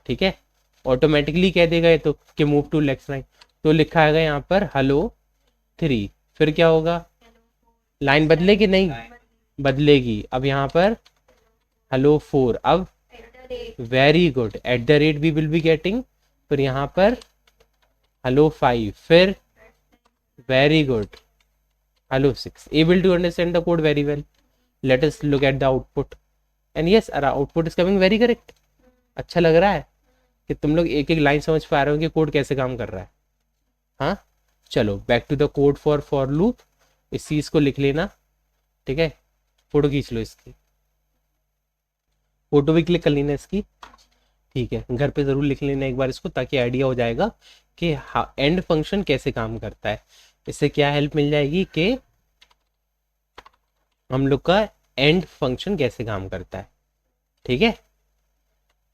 ठीक है। ऑटोमेटिकली कह देगा ये तो कि मूव टू नेक्स्ट लाइन। तो लिखा है यहाँ पर हेलो 3, फिर क्या होगा? लाइन बदलेगी नहीं? बदलेगी। अब यहाँ पर हेलो 4, अब very good, at the rate we will be getting. फिर यहाँ पर हेलो 5, फिर very good hello 6। Able to understand the code very well. Let us look at the output and yes, our output is coming very correct. अच्छा लग रहा है कि तुम लोग एक एक लाइन समझ पा रहे हो कि कोड कैसे काम कर रहा है। हाँ, चलो back to the code for loop. इस चीज को लिख लेना, ठीक है। फोटो खींच लो इसकी, फोटो भी क्लिक कर लेना इसकी, ठीक है। घर पे जरूर लिख लेना एक बार इसको, ताकि आइडिया हो जाएगा कि एंड फंक्शन कैसे काम करता है। इससे क्या हेल्प मिल जाएगी कि हम लोग का एंड फंक्शन कैसे काम करता है, ठीक है।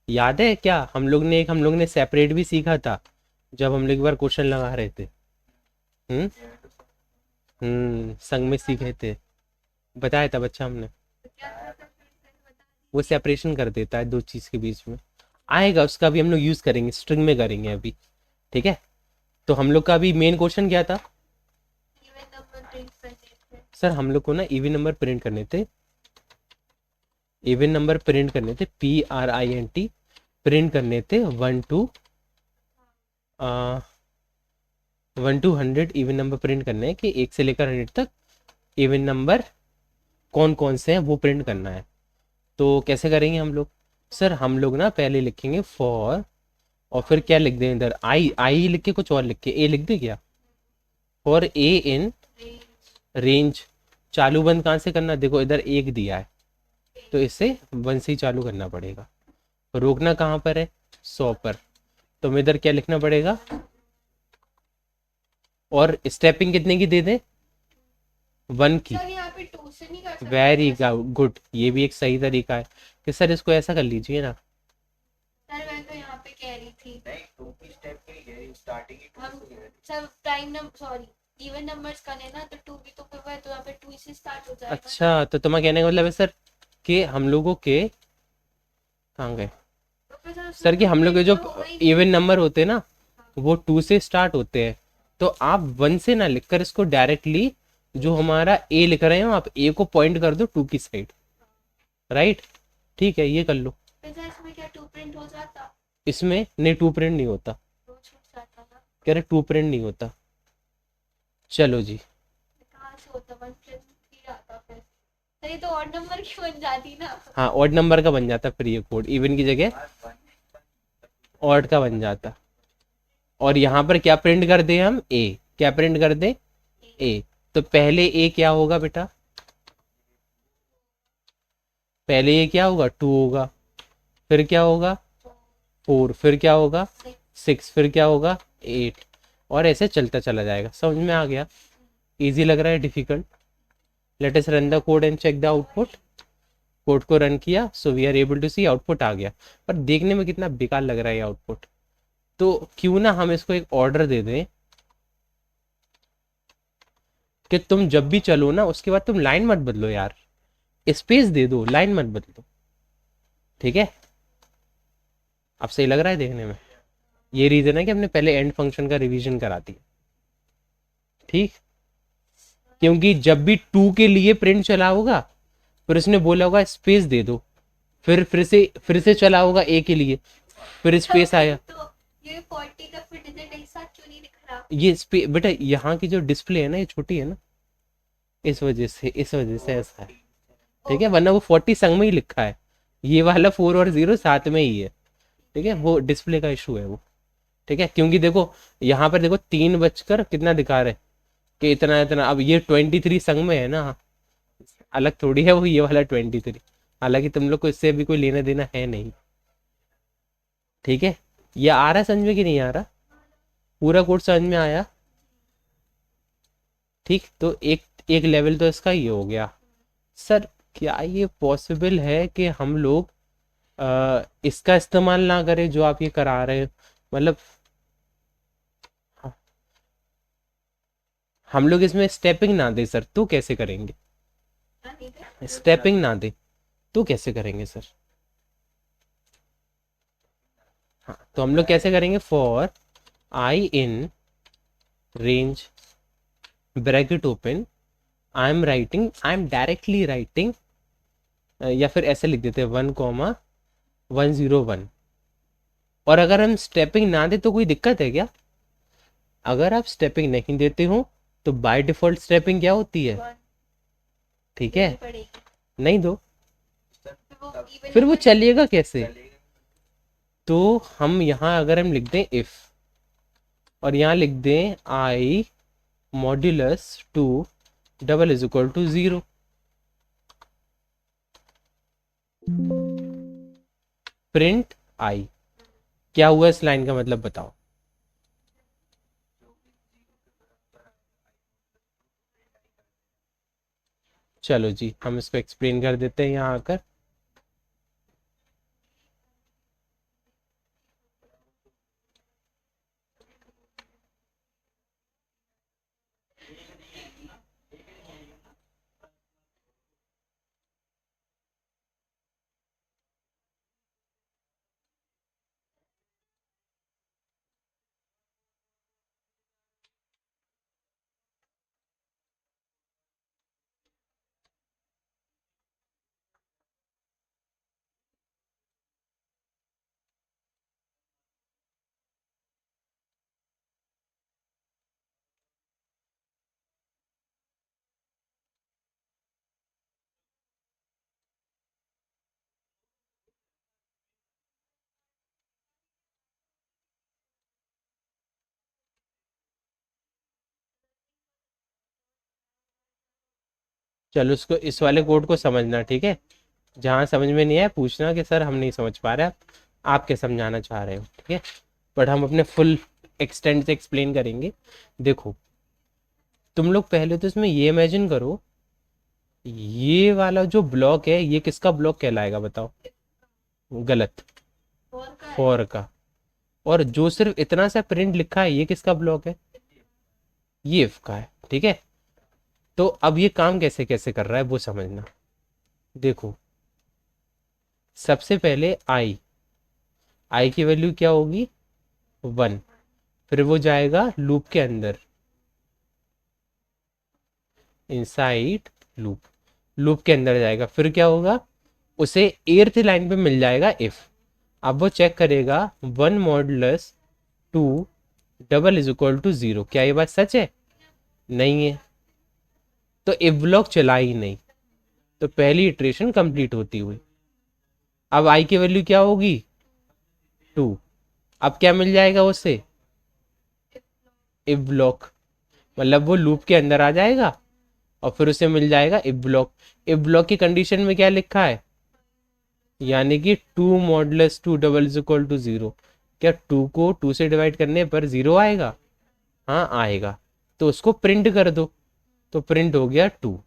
याद है क्या, हम लोग ने सेपरेट भी सीखा था जब हम लोग एक बार क्वेश्चन लगा रहे थे। संग में सीखे थे, बताया था बच्चा हमने। वो सेपरेशन कर देता है दो चीज के बीच में। आएगा उसका भी हम लोग यूज करेंगे, स्ट्रिंग में करेंगे अभी, ठीक है। तो हम लोग का अभी मेन क्वेश्चन क्या था सर? हम लोग को ना इवन नंबर प्रिंट करने थे, इवन नंबर प्रिंट करने थे, PRINT प्रिंट करने थे 1 to 100 इवन नंबर प्रिंट करने हैं कि 1 से लेकर 100 तक इवन नंबर कौन कौन से हैं वो प्रिंट करना है। तो कैसे करेंगे हम लोग? सर हम लोग ना पहले लिखेंगे फॉर, और फिर क्या लिख दें इधर, आई लिख के कुछ और लिख के ए लिख दे क्या? For a in range. चालू बंद कहाँ से करना? देखो इधर 1 दिया है तो इसे 1 से ही चालू करना पड़ेगा। रोकना कहाँ पर है? 100 पर। तो हमें इधर क्या लिखना पड़ेगा? और स्टेपिंग कितने की दे दे? 1 की। सर यहाँ पे 2 से नहीं कर सकते? वेरी गुड, ये भी एक सही तरीका है कि सर इसको ऐसा कर लीजिए ना। सर मैं तो यहाँ पे कह रही थी नहीं, 2 की स्टेप के लिए स्टार्टिंग ही 2 हम से है। सब prime number, sorry even numbers का लेना, तो 2 भी तो फिर तो यहाँ पे 2 से स्टार्ट हो जाएगा। अच्छा, तो तुम्हारा कहने का मतलब है सर कि हम लोगों के कहाँ गए प्रोफेसर उसमें सर, कि हम लोग के जो print तो होगा ही नहीं। इवन नंबर होते हैं ना वो 2 से स्टार्ट होते हैं, तो आप 1 से ना लिखकर इसको डायरेक्टली जो हमारा ए लिख रहे हो आप ए को पॉइंट कर दो 2 की साइड, राइट? ठीक है, ये कर लो। प्रोफेसर इसमें क्या 2 प्रिंट हो जाता? इसमें नहीं, 2 प्रिंट नहीं होता, 2 छूट जाता ना। कह रहे 2 प्रिंट नहीं होता। चलो जी, कहाँ से होता? 1 प्रिंट ही आता फिर। तो ये तो ऑड नंबर की बन जाती ना। हाँ ऑड नंबर का बन जाता फिर ये कोड, इवन की जगह ऑड का बन जाता। और यहाँ पर क्या प्रिंट कर दे हम? ए। क्या प्रिंट कर दे? ए। तो पहले ए क्या होगा बेटा? पहले ये क्या होगा? 2 होगा, फिर क्या होगा? 4, फिर क्या होगा? 6, फिर क्या होगा? 8, और ऐसे चलता चला जाएगा। समझ में आ गया? इजी लग रहा है difficult? Let us run the code and check the output. Code को रन किया, so we are able to see output आ गया, पर देखने में कितना बेकार लग रहा है ये आउटपुट। तो क्यों ना हम इसको एक ऑर्डर दे दें कि तुम जब भी चलो ना उसके बाद तुम लाइन मत बदलो यार, स्पेस दे दो, लाइन मत बदलो। ठीक है, अब सही लग रहा है देखने में? ये रीजन है कि हमने पहले एंड फंक्शन का रिवीजन करा दिया, ठीक? क्योंकि जब भी 2 के लिए प्रिंट चला होगा फिर उसने बोला होगा स्पेस दे दो, फिर से चला होगा ए के लिए, फिर स्पेस आया। तो ये 40 का फिर डिजिट एक साथ क्यों नहीं दिख रहा? ये स्पेस बेटा यहाँ की जो डिस्प्ले है ना ये छोटी है ना, इस वजह से ऐसा है, ठीक है? वरना वो 40 संग में ही लिखा है, ये वाला 4 और 0 साथ में ही है, ठीक है? वो डिस्प्ले का इशू है वो, ठीक है? क्योंकि देखो यहाँ पर देखो 3 बजकर कितना दिखा रहे कि इतना इतना, अब ये 23 संग में है ना, अलग थोड़ी है वो ये वाला 23। हालांकि तुम लोग को इससे अभी कोई लेना देना है नहीं, ठीक है? ये आ रहा है समझ में कि नहीं आ रहा? पूरा कोड समझ में आया? ठीक, तो एक लेवल तो इसका ये हो गया। सर क्या ये पॉसिबल है कि हम लोग इसका इस्तेमाल ना करें जो आप ये करा रहे हो? मतलब हम लोग इसमें स्टेपिंग ना दे सर, तो कैसे करेंगे? हाँ, नहीं थे। स्टेपिंग ना दे तो कैसे करेंगे सर? हाँ तो हम लोग कैसे करेंगे? For I in range bracket open I am directly writing, या फिर ऐसे लिख देते हैं 1,101। और अगर हम स्टेपिंग ना दे तो कोई दिक्कत है क्या? अगर आप स्टेपिंग नहीं देते हो तो बाय डिफॉल्ट स्टेपिंग क्या होती है? 1 ठीक है, देनी पड़ेगी। नहीं दो even फिर वो number चलेगा कैसे? चलेगा। तो हम यहाँ अगर हम लिख दें इफ, और यहाँ लिख दें I modulus 2 double is equal to 0, print I, क्या हुआ इस लाइन का मतलब बताओ? चलो जी हम इसको एक्सप्लेन कर देते हैं यहाँ आकर। चलो इसको, इस वाले कोड को समझना, ठीक है? जहाँ समझ में नहीं आया पूछना कि सर हम नहीं समझ पा रहे, आप क्या समझाना चाह रहे हो, ठीक है? बट हम अपने फुल एक्सटेंड से एक्सप्लेन करेंगे। देखो तुम लोग पहले तो इसमें ये इमेजिन करो, ये वाला जो ब्लॉक है ये किसका ब्लॉक कहलाएगा बताओ? गलत, और का है। फॉर का। और जो सिर्फ इतना सा प्रिंट लिखा है ये किसका ब्लॉक है? ये इफ का है, ठीक है? तो अब ये काम कैसे कैसे कर रहा है वो समझना। देखो सबसे पहले आई की वैल्यू क्या होगी 1, फिर वो जाएगा लूप के अंदर, इनसाइड लूप के अंदर जाएगा, फिर क्या होगा उसे एर्थ लाइन पे मिल जाएगा इफ। अब वो चेक करेगा 1 modulus 2 double is equal to 0। क्या ये बात सच है? नहीं है, तो इफ ब्लॉक चला ही नहीं, तो पहली इटरेशन कंप्लीट होती हुई। अब आई की वैल्यू क्या होगी 2, अब क्या मिल जाएगा उससे इफ ब्लॉक, मतलब वो लूप के अंदर आ जाएगा और फिर उसे मिल जाएगा इफ ब्लॉक। इफ ब्लॉक की कंडीशन में क्या लिखा है, यानी कि 2 modulus 2 double is equal to 0। क्या 2 को 2 से डिवाइड करने पर 0 आएगा? हाँ आएगा, तो उसको प्रिंट कर दो, तो प्रिंट हो गया 2।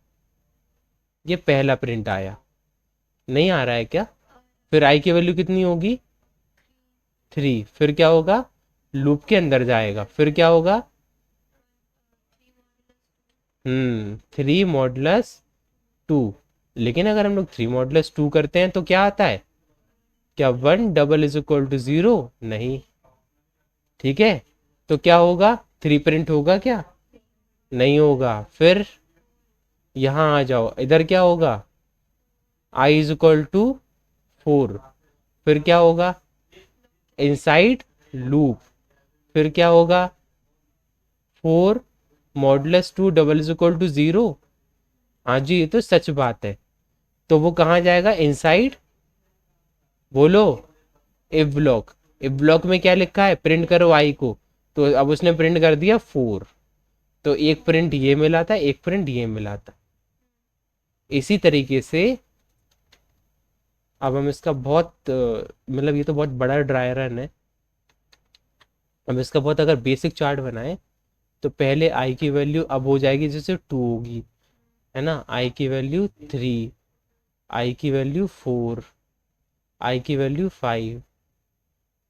ये पहला प्रिंट आया। नहीं आ रहा है क्या? फिर आई की वैल्यू कितनी होगी 3, फिर क्या होगा लूप के अंदर जाएगा, फिर क्या होगा 3 मॉडुलस 2। लेकिन अगर हम लोग 3 मॉडुलस 2 करते हैं तो क्या आता है? क्या 1 डबल इज इक्वल टू 0? नहीं। ठीक है, तो क्या होगा 3 प्रिंट होगा क्या? नहीं होगा। फिर यहाँ आ जाओ, इधर क्या होगा आई इज इक्वल टू 4, फिर क्या होगा इनसाइड लूप, फिर क्या होगा 4 modulus 2 double is equal to 0। हाँ जी, ये तो सच बात है। तो वो कहाँ जाएगा इनसाइड, बोलो इफ ब्लॉक। इफ ब्लॉक में क्या लिखा है प्रिंट करो आई को, तो अब उसने प्रिंट कर दिया 4, तो एक प्रिंट ये मिला था, एक प्रिंट ये मिला था। इसी तरीके से अब हम इसका बहुत मतलब ये तो बहुत बड़ा ड्राई रन है, अब इसका बहुत अगर बेसिक चार्ट बनाए तो पहले आई की वैल्यू अब हो जाएगी जैसे 2 होगी, है ना, आई की वैल्यू 3, आई की वैल्यू 4, आई की वैल्यू 5,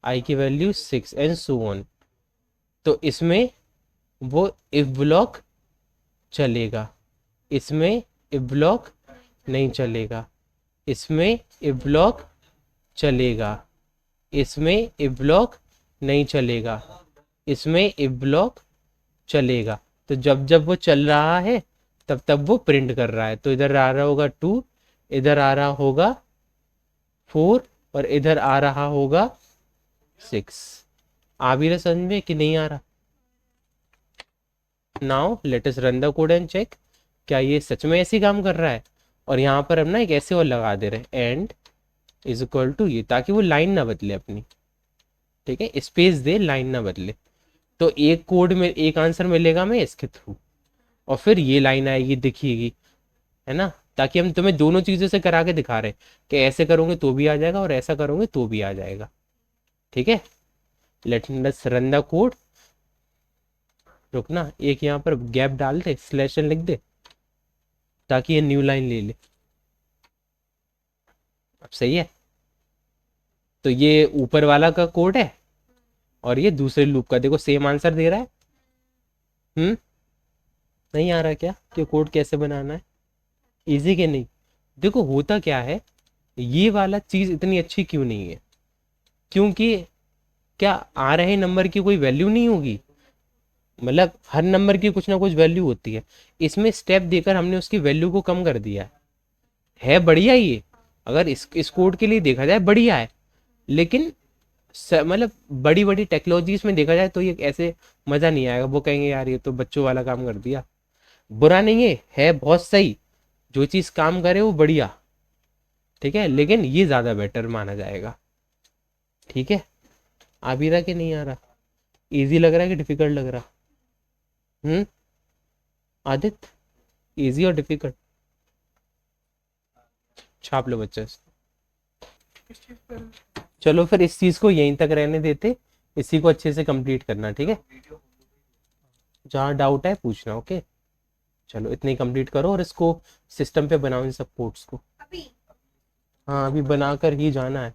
आई की वैल्यू 6 एंड सो ऑन। तो इसमें वो इफ ब्लॉक चलेगा, इसमें इफ ब्लॉक नहीं चलेगा, इसमें इफ ब्लॉक चलेगा, इसमें इफ ब्लॉक नहीं चलेगा, इसमें इफ ब्लॉक चलेगा। तो जब जब वो चल रहा है तब तब वो प्रिंट कर रहा है। तो इधर आ रहा होगा 2, इधर आ रहा होगा 4 और इधर आ रहा होगा 6। आ भी रहा समझ में कि नहीं आ रहा? Now let us run the code and check क्या ये सच में ऐसे काम कर रहा है। और यहाँ पर हम ना एक ऐसे और लगा दे रहे हैं एंड इज इक्वल टू ये, ताकि वो लाइन ना बदले अपनी। ठीक है, स्पेस दे, लाइन ना बदले। तो एक कोड में एक आंसर मिलेगा हमें इसके थ्रू, और फिर ये लाइन आएगी दिखेगी, है ना, ताकि हम तुम्हें दोनों चीज़ों से करा के दिखा रहे हैं कि ऐसे करोगे तो भी आ जाएगा और ऐसा करोगे तो भी आ जाएगा। ठीक है, late us run the code. रुकना, एक यहाँ पर गैप डाल दे, स्लैश लिख दे, ताकि ये न्यू लाइन ले ले। अब सही है, तो ये ऊपर वाला का कोड है और ये दूसरे लूप का, देखो सेम आंसर दे रहा है। नहीं आ रहा क्या कि कोड कैसे बनाना है? इजी के नहीं? देखो होता क्या है, ये वाला चीज इतनी अच्छी क्यों नहीं है, क्योंकि क्या आ रहे नंबर की कोई वैल्यू नहीं होगी, मतलब हर नंबर की कुछ ना कुछ वैल्यू होती है। इसमें स्टेप देकर हमने उसकी वैल्यू को कम कर दिया है बढ़िया ये, अगर इस कोड के लिए देखा जाए बढ़िया है, लेकिन मतलब बड़ी बड़ी टेक्नोलॉजीज में देखा जाए तो ये ऐसे मज़ा नहीं आएगा। वो कहेंगे यार ये तो बच्चों वाला काम कर दिया। बुरा नहीं है बहुत सही, जो चीज़ काम करे वो बढ़िया, ठीक है, लेकिन ये ज़्यादा बेटर माना जाएगा। ठीक है, आ भी रहा कि नहीं आ रहा? इजी लग रहा है कि डिफिकल्ट लग रहा? आदित्य, इजी और डिफिकल्ट? छाप लो बच्चे। चलो फिर इस चीज़ को यहीं तक रहने देते, इसी को अच्छे से कंप्लीट करना। ठीक है, जहाँ डाउट है पूछना। ओके, चलो इतनी कंप्लीट करो और इसको सिस्टम पे बनाओ इन सब कोड्स को। अभी हाँ अभी बनाकर ही जाना है।